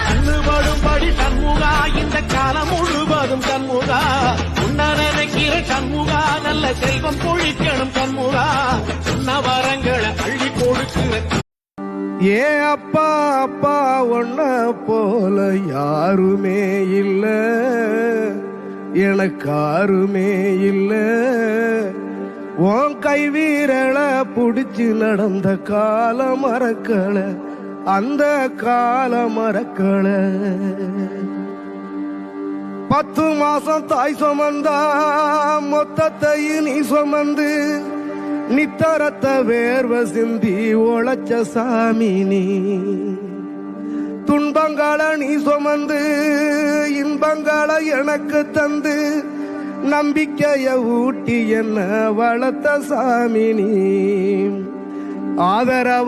கண்ணுபடும்படி சண்முகா, இந்த காலம் முழுவதும் சண்முகா. உன்ன நினைக்கிற சண்முகா, நல்ல செல்வம் பொழிக்கணும் சண்முகா. உன்ன வரங்களை அள்ளி கொடுக்கிற ஏ அப்பா அப்பா ஒன்ன போல யாருமே இல்ல, எனக்காருமே இல்ல. உன் கை வீரல புடிச்சு நடந்த கால மறக்கல, அந்த கால மறக்கல. 10 மாசம் தாய் சுமந்தா மொத்தத்தையும் நீ சுமந்து, நித்தரத்த வேர்வ சிந்தி உழைச்ச சாமி நீ. துன்பங்களை நீ சுமந்து இன்பங்களை எனக்கு தந்து, நம்பிக்கைய ஊட்டி என்ன வளர்த்த சாமி நீ. ஆதரவ